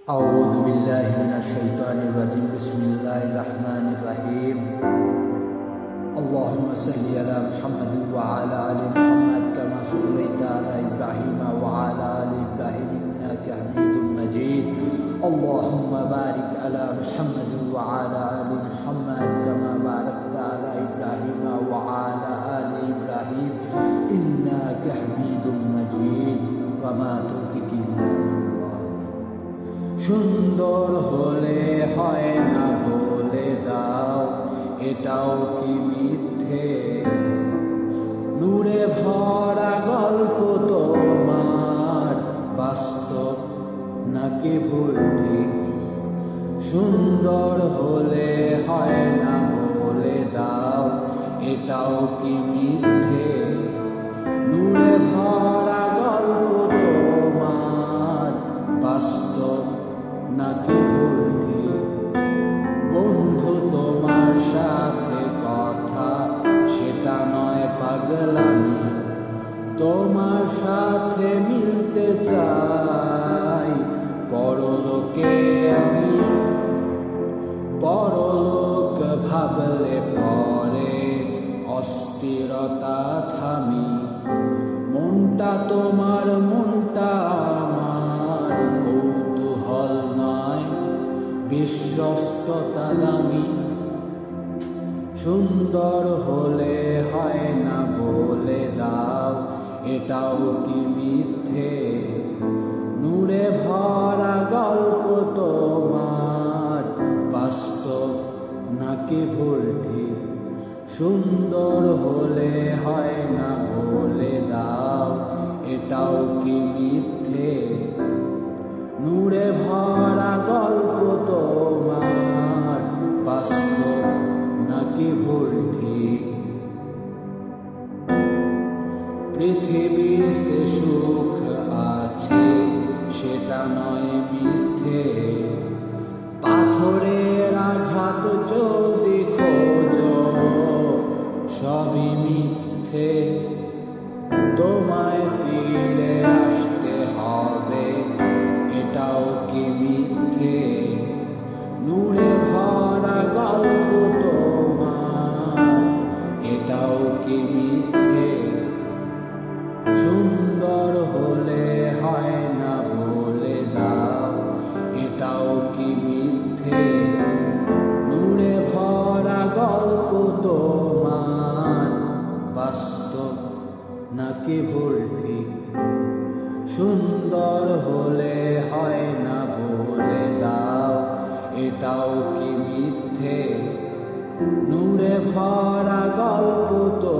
أعوذ بالله من الشيطان الرجيم بسم الله الرحمن الرحيم اللهم صل على محمد وعلى آل محمد كما صليت على إبراهيم وعلى آل إبراهيم إنك حميد مجيد اللهم بارك على محمد وعلى آل محمد كما باركت على إبراهيم وعلى آل إبراهيم إنك حميد مجيد وما توفيق إلا بالله সুন্দর হলে হয় না বলে দাও এটাও কি মিথ্যে নূরে ভরা গল্প তোমার বাস্তব নাকি ভুল ঠিক সুন্দর হলে হয় না বলে দাও এটাও কি মিথ্যে নূরে ভরা গল্প তোমার বাস্তব নাকি ভুল ঠিক বন্ধু তোমার সাথে কথা সেটা নয় পাগলামি তোমার সাথে মিলতে চাই পরলোকে আমি পরলোক ভাবলে পরে অস্থিরতা থামি মনটা তোমার মনটা আমার কৌতূহল নয় বিশ্বস্ততা দামি সুন্দর হলে হয় না বলে দাও এটাও কি মিথ্যে নূরে ভরা গল্প তোমার বাস্তব নাকি ভুল ঠিক সুন্দর হলে হয় না বলে দাও এটাও কি মিথ্যে নূরে ভরা গল্প তোমার বাস্তব নাকি ভুল ঠিক পৃথিবীতে সুখ আছে সেটা নয় মিথ্যে পাথরের আঘাত যদি খোঁজো সবই মিথ্যে তোমায় ফিরে আসতে হবে এটাও কি মিথ্যে নূরে ভরা গল্প তোমার এটাও কি মিথ্যে সুন্দর হলে হয় না বলে দাও এটাও কি মিথ্যে নূরে ভরা গল্প তোমার বাস্তব নাকি ভুল ঠিক সুন্দর হলে হয় না বলে দাও এটাও কি মিথ্যে নূরে ভরা গল্প তো